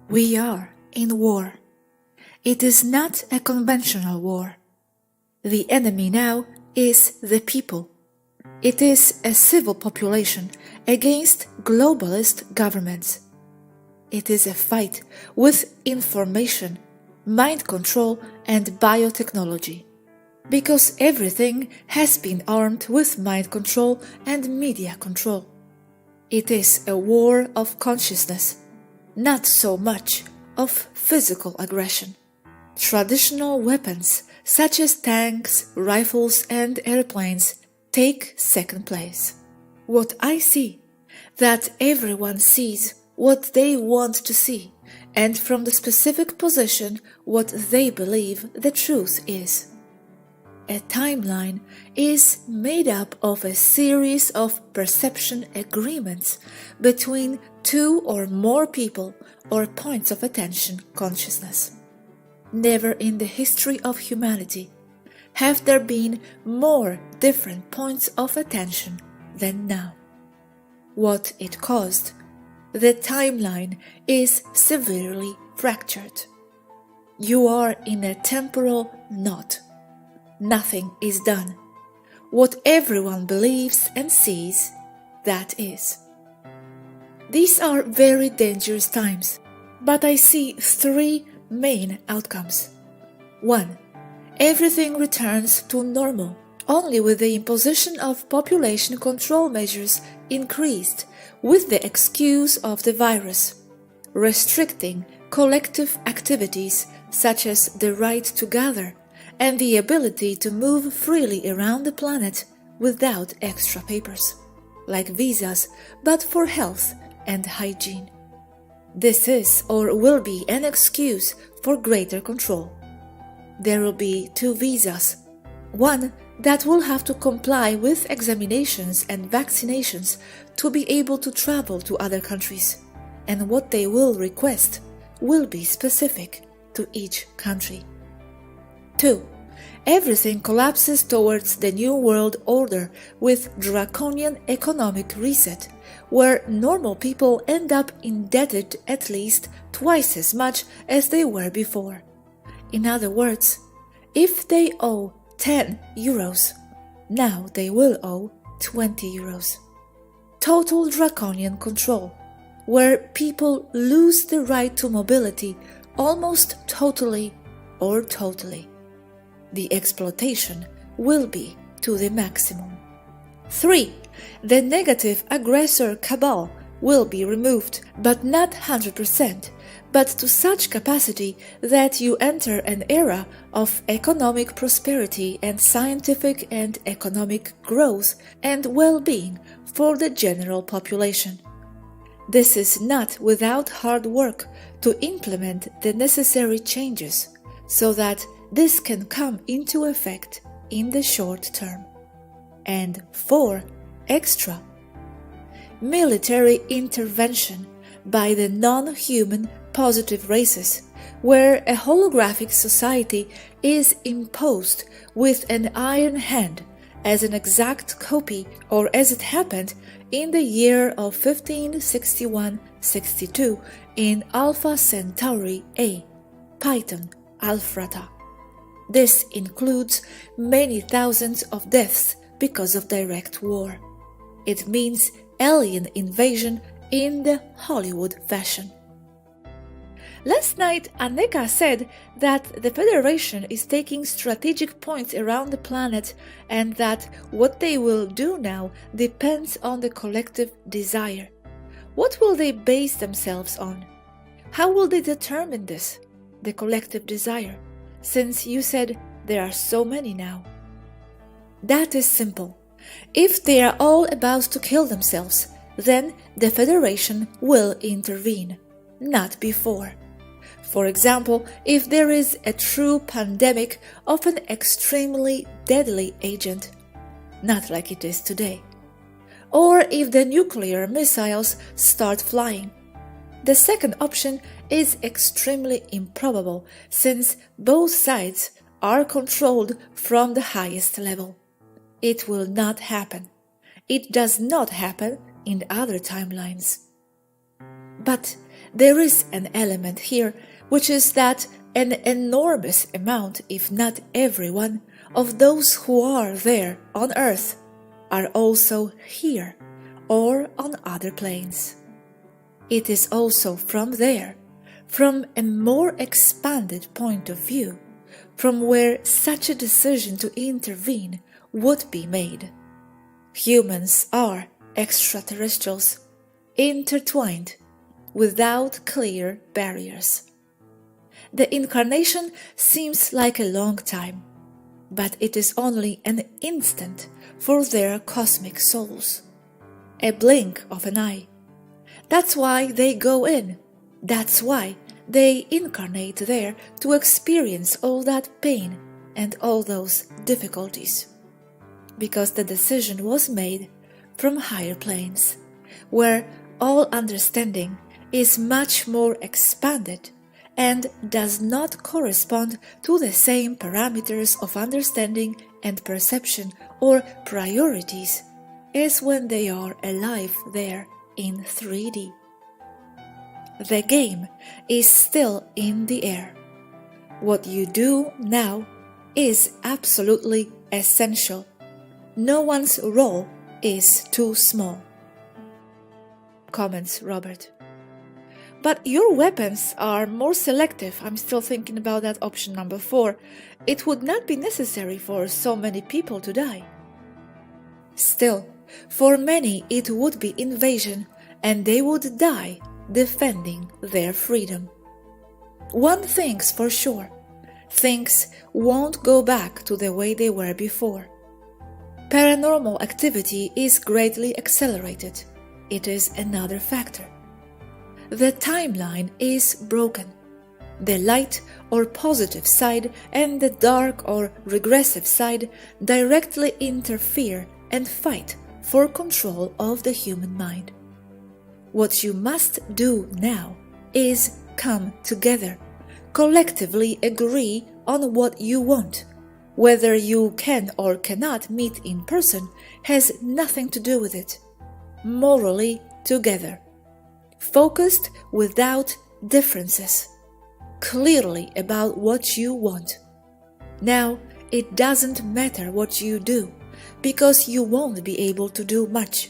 We are in war. It is not a conventional war. The enemy now is the people. It is a civil population against globalist governments. It is a fight with information, mind control and biotechnology. Because everything has been armed with mind control and media control. It is a war of consciousness, not so much of physical aggression. Traditional weapons such as tanks, rifles and airplanes take second place. What I see, that everyone sees what they want to see, and from the specific position what they believe the truth is. A timeline is made up of a series of perception agreements between two or more people or points of attention consciousness. Never in the history of humanity have there been more different points of attention than now. What it caused, the timeline is severely fractured. You are in a temporal knot. Nothing is done. What everyone believes and sees, that is. These are very dangerous times, but I see three main outcomes. 1. Everything returns to normal, only with the imposition of population control measures increased with the excuse of the virus, restricting collective activities such as the right to gather and the ability to move freely around the planet without extra papers, like visas, but for health and hygiene. This is or will be an excuse for greater control. There will be two visas, one that will have to comply with examinations and vaccinations to be able to travel to other countries, and what they will request will be specific to each country. 2. Everything collapses towards the New World Order with draconian economic reset, where normal people end up indebted at least twice as much as they were before. In other words, if they owe 10 euros, now they will owe 20 euros. Total draconian control, where people lose the right to mobility almost totally or totally. The exploitation will be to the maximum. 3. The negative aggressor cabal will be removed, but not 100%, but to such capacity that you enter an era of economic prosperity and scientific and economic growth and well-being for the general population. This is not without hard work to implement the necessary changes, so that this can come into effect in the short term. And 4. Extra. Military intervention by the non-human positive races, where a holographic society is imposed with an iron hand as an exact copy, or as it happened in the year of 1561-62 in Alpha Centauri A, Python, Alphrata. This includes many thousands of deaths because of direct war. It means alien invasion in the Hollywood fashion. Last night, Aneka said that the Federation is taking strategic points around the planet and that what they will do now depends on the collective desire. What will they base themselves on? How will they determine this, the collective desire, since you said there are so many now? That is simple. If they are all about to kill themselves, then the Federation will intervene, not before. For example, if there is a true pandemic of an extremely deadly agent, not like it is today, or if the nuclear missiles start flying. The second option is extremely improbable, since both sides are controlled from the highest level. It will not happen. It does not happen in other timelines. But there is an element here, which is that an enormous amount, if not everyone, of those who are there on earth are also here or on other planes. It is also from there, from a more expanded point of view, from where such a decision to intervene would be made. Humans are extraterrestrials, intertwined, without clear barriers. The incarnation seems like a long time, but it is only an instant for their cosmic souls, a blink of an eye. That's why they go in, that's why they incarnate there to experience all that pain and all those difficulties. Because the decision was made from higher planes, where all understanding is much more expanded and does not correspond to the same parameters of understanding and perception or priorities as when they are alive there in 3D. The game is still in the air. What you do now is absolutely essential. No one's role is too small. Comments Robert. But your weapons are more selective. I'm still thinking about that option number 4. It would not be necessary for so many people to die. Still, for many it would be invasion, and they would die defending their freedom. One thing's for sure, things won't go back to the way they were before. Paranormal activity is greatly accelerated. It is another factor. The timeline is broken. The light or positive side and the dark or regressive side directly interfere and fight for control of the human mind. What you must do now is come together, collectively agree on what you want. Whether you can or cannot meet in person has nothing to do with it. Morally together. Focused without differences. Clearly about what you want. Now, it doesn't matter what you do, because you won't be able to do much.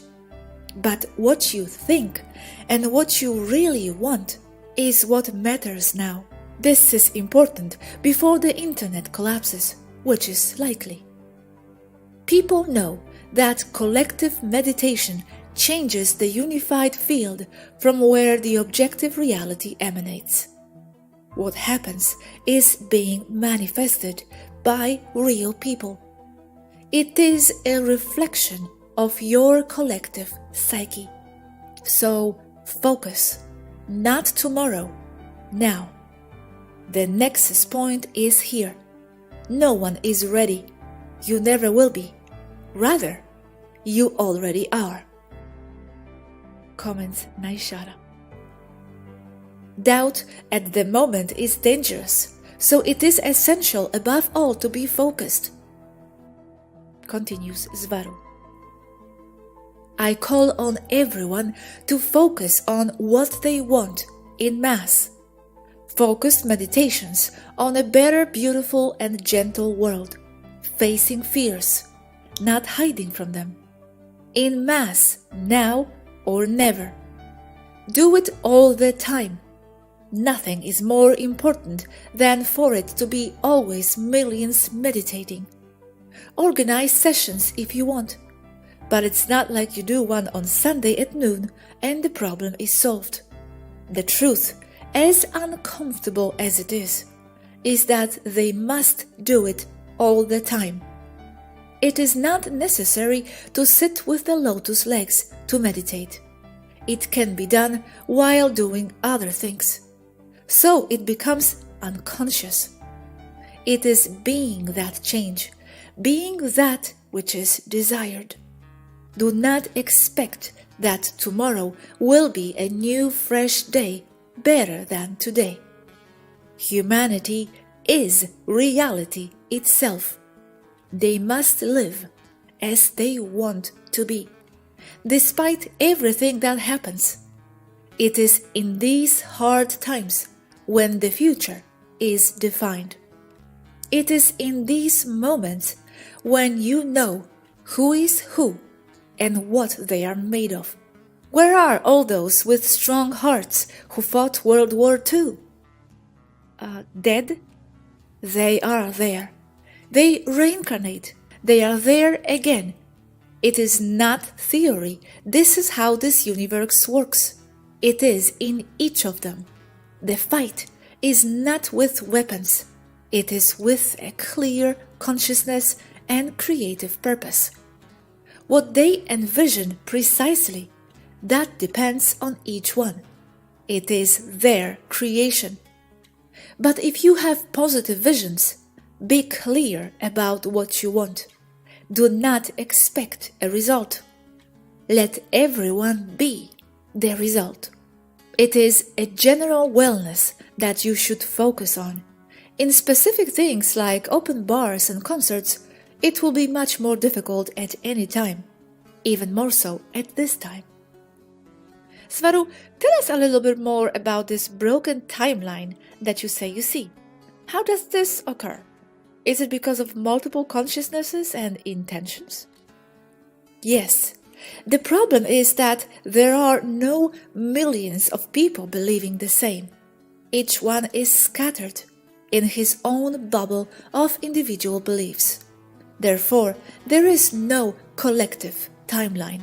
But what you think and what you really want is what matters now. This is important before the internet collapses, which is likely. People know that collective meditation changes the unified field from where the objective reality emanates. What happens is being manifested by real people. It is a reflection of your collective psyche. So focus, not tomorrow, now. The nexus point is here. No one is ready. You never will be. Rather, you already are. Comments Naishara. Doubt at the moment is dangerous, so it is essential above all to be focused. Continues Svaru. I call on everyone to focus on what they want in mass. Focused meditations on a better, beautiful and gentle world, facing fears, not hiding from them. In mass, now or never. Do it all the time. Nothing is more important than for it to be always millions meditating. Organize sessions if you want, but it's not like you do one on Sunday at noon and the problem is solved. The truth, as uncomfortable as it is that they must do it all the time. It is not necessary to sit with the lotus legs to meditate. It can be done while doing other things. So it becomes unconscious. It is being that change, being that which is desired. Do not expect that tomorrow will be a new fresh day better than today. Humanity is reality itself. They must live as they want to be, despite everything that happens. It is in these hard times when the future is defined. It is in these moments when you know who is who and what they are made of. Where are all those with strong hearts who fought World War II? Dead? They are there. They reincarnate. They are there again. It is not theory. This is how this universe works. It is in each of them. The fight is not with weapons. It is with a clear consciousness and creative purpose. What they envision precisely, that depends on each one. It is their creation. But if you have positive visions, be clear about what you want. Do not expect a result. Let everyone be the result. It is a general wellness that you should focus on. In specific things like open bars and concerts, it will be much more difficult at any time, even more so at this time. Svaru, tell us a little bit more about this broken timeline that you say you see. How does this occur? Is it because of multiple consciousnesses and intentions? Yes. The problem is that there are no millions of people believing the same. Each one is scattered in his own bubble of individual beliefs. Therefore, there is no collective timeline.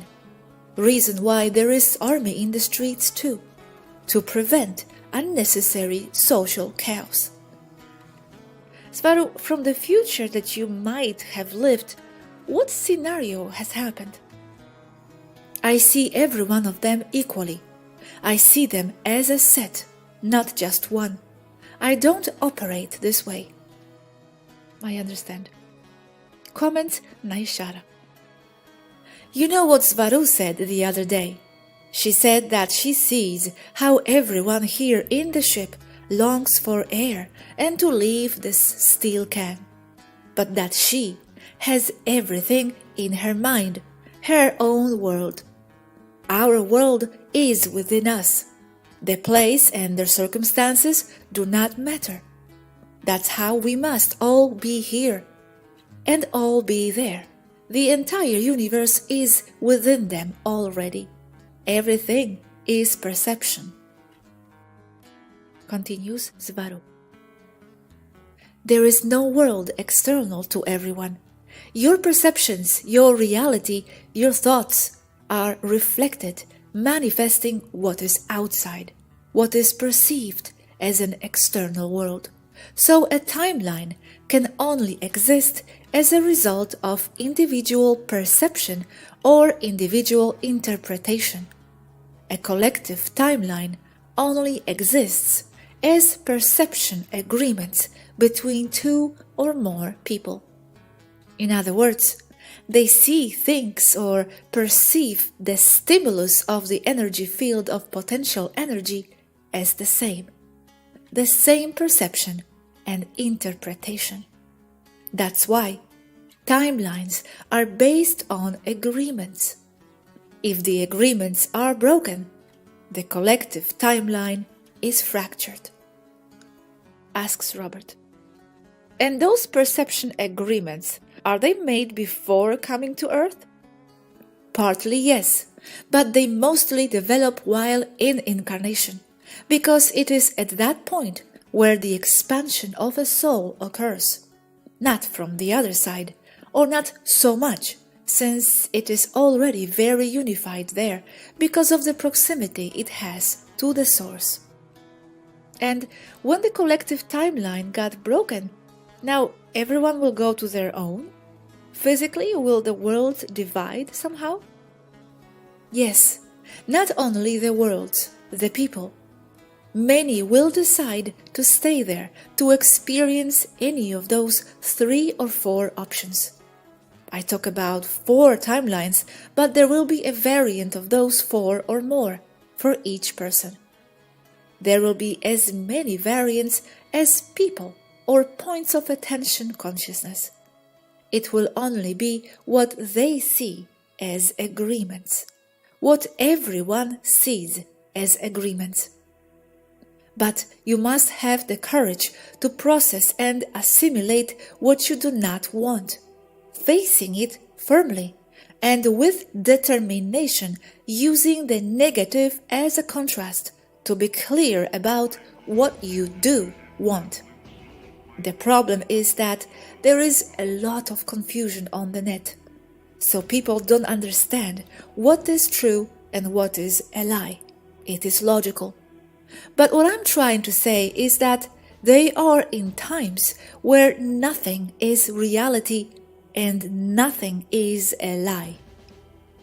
Reason why there is army in the streets too, to prevent unnecessary social chaos. Svaru, from the future that you might have lived, what scenario has happened? I see every one of them equally. I see them as a set, not just one. I don't operate this way. I understand. Comment naší. You know what Svaru said the other day? She said that she sees how everyone here in the ship longs for air and to leave this steel can, but that she has everything in her mind, her own world. Our world is within us. The place and the circumstances do not matter. That's how we must all be here and all be there. The entire universe is within them already. Everything is perception. Continues Svaru. There is no world external to everyone. Your perceptions, your reality, your thoughts are reflected, manifesting what is outside, what is perceived as an external world. So a timeline can only exist as a result of individual perception or individual interpretation. A collective timeline only exists as perception agreements between two or more people. In other words, they see things or perceive the stimulus of the energy field of potential energy as the same perception and interpretation. That's why timelines are based on agreements. If the agreements are broken, the collective timeline is fractured. Asks Robert. And those perception agreements, are they made before coming to Earth? Partly yes, but they mostly develop while in incarnation, because it is at that point where the expansion of a soul occurs, not from the other side, or not so much, since it is already very unified there because of the proximity it has to the source. And when the collective timeline got broken, now everyone will go to their own? Physically, will the world divide somehow? Yes, not only the worlds, the people. Many will decide to stay there to experience any of those 3 or 4 options. I talk about 4 timelines, but there will be a variant of those 4 or more for each person. There will be as many variants as people or points of attention consciousness. It will only be what they see as agreements, what everyone sees as agreements. But you must have the courage to process and assimilate what you do not want, facing it firmly and with determination, using the negative as a contrast to be clear about what you do want. The problem is that there is a lot of confusion on the net, so people don't understand what is true and what is a lie. It is logical. But what I'm trying to say is that they are in times where nothing is reality and nothing is a lie.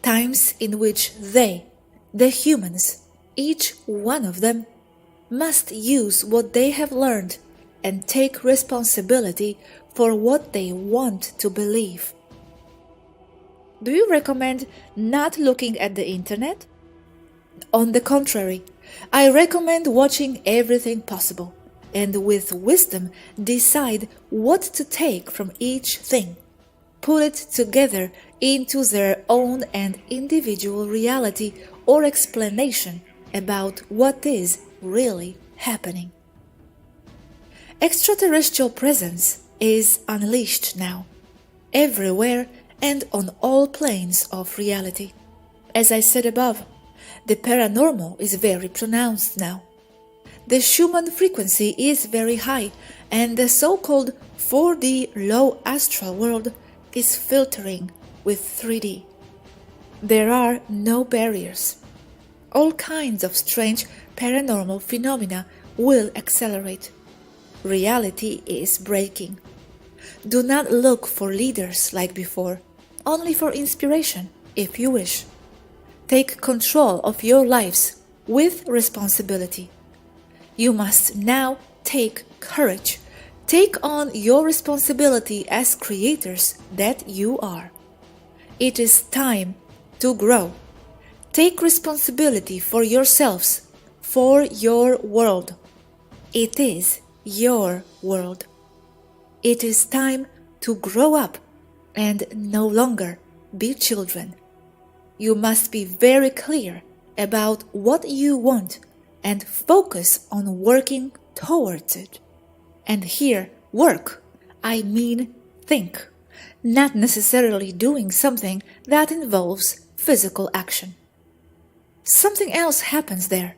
Times in which they, the humans, each one of them, must use what they have learned and take responsibility for what they want to believe. Do you recommend not looking at the internet? On the contrary, I recommend watching everything possible and with wisdom decide what to take from each thing, put it together into their own and individual reality or explanation about what is really happening. Extraterrestrial presence is unleashed now, everywhere and on all planes of reality. As I said above, the paranormal is very pronounced now. The Schumann frequency is very high, and the so-called 4D low astral world is filtering with 3D. There are no barriers. All kinds of strange paranormal phenomena will accelerate. Reality is breaking. Do not look for leaders like before, only for inspiration, if you wish. Take control of your lives with responsibility. You must now take courage. Take on your responsibility as creators that you are. It is time to grow. Take responsibility for yourselves, for your world. It is your world. It is time to grow up and no longer be children. You must be very clear about what you want and focus on working towards it. And here, work, I mean think, not necessarily doing something that involves physical action. Something else happens there.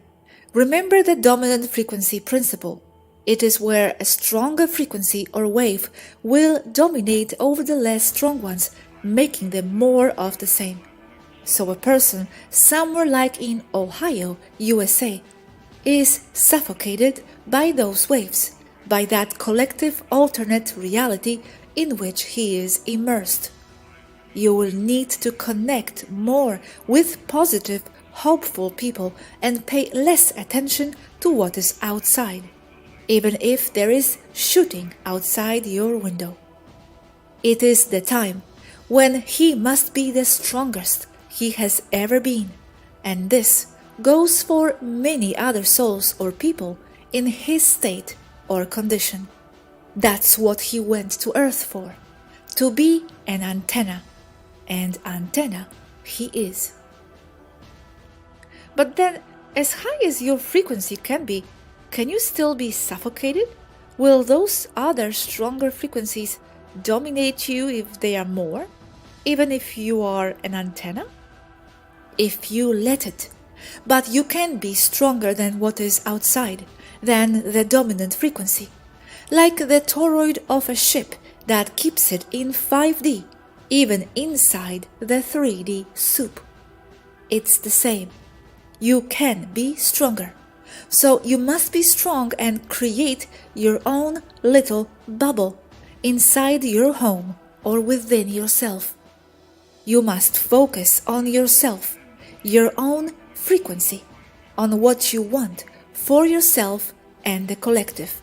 Remember the dominant frequency principle. It is where a stronger frequency or wave will dominate over the less strong ones, making them more of the same. So a person somewhere like in Ohio, USA, is suffocated by those waves, by that collective alternate reality in which he is immersed. You will need to connect more with positive, hopeful people and pay less attention to what is outside, even if there is shooting outside your window. It is the time when he must be the strongest he has ever been, and this goes for many other souls or people in his state or condition. That's what he went to Earth for, to be an antenna, and antenna he is. But then, as high as your frequency can be, can you still be suffocated? Will those other stronger frequencies dominate you if they are more, even if you are an antenna? If you let it. But you can be stronger than what is outside, than the dominant frequency, like the toroid of a ship that keeps it in 5D, even inside the 3D soup. It's the same. You can be stronger. So you must be strong and create your own little bubble inside your home or within yourself. You must focus on yourself, your own frequency, on what you want for yourself and the collective.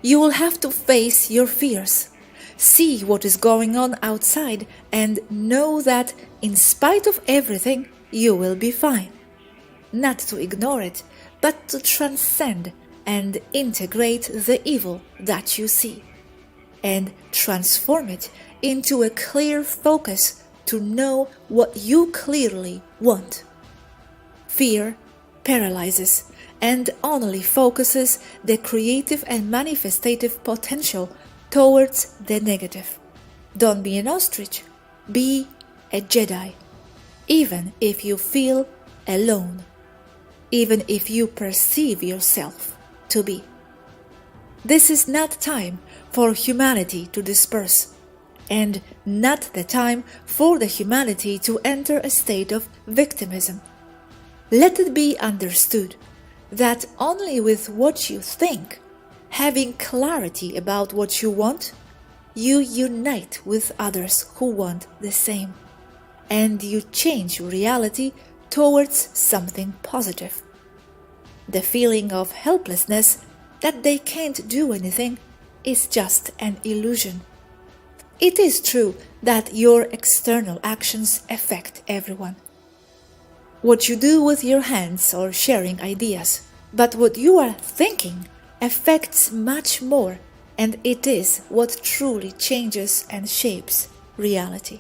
You will have to face your fears, see what is going on outside, and know that in spite of everything, you will be fine. Not to ignore it, but to transcend and integrate the evil that you see, and transform it into a clear focus to know what you clearly want. Fear paralyzes, and only focuses the creative and manifestative potential towards the negative. Don't be an ostrich, be a Jedi, even if you feel alone, even if you perceive yourself to be. This is not time for humanity to disperse, and not the time for the humanity to enter a state of victimism. Let it be understood that only with what you think, having clarity about what you want, you unite with others who want the same, and you change reality towards something positive. The feeling of helplessness that they can't do anything is just an illusion. It is true that your external actions affect everyone. What you do with your hands or sharing ideas, but what you are thinking affects much more, and it is what truly changes and shapes reality.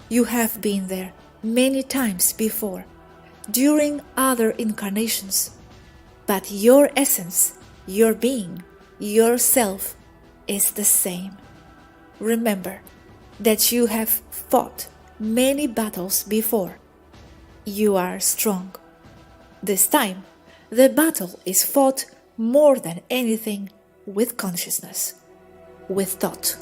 You have been there many times before, during other incarnations, but your essence, your being, yourself is the same. Remember that you have fought many battles before. You are strong. This time, the battle is fought more than anything with consciousness, with thought.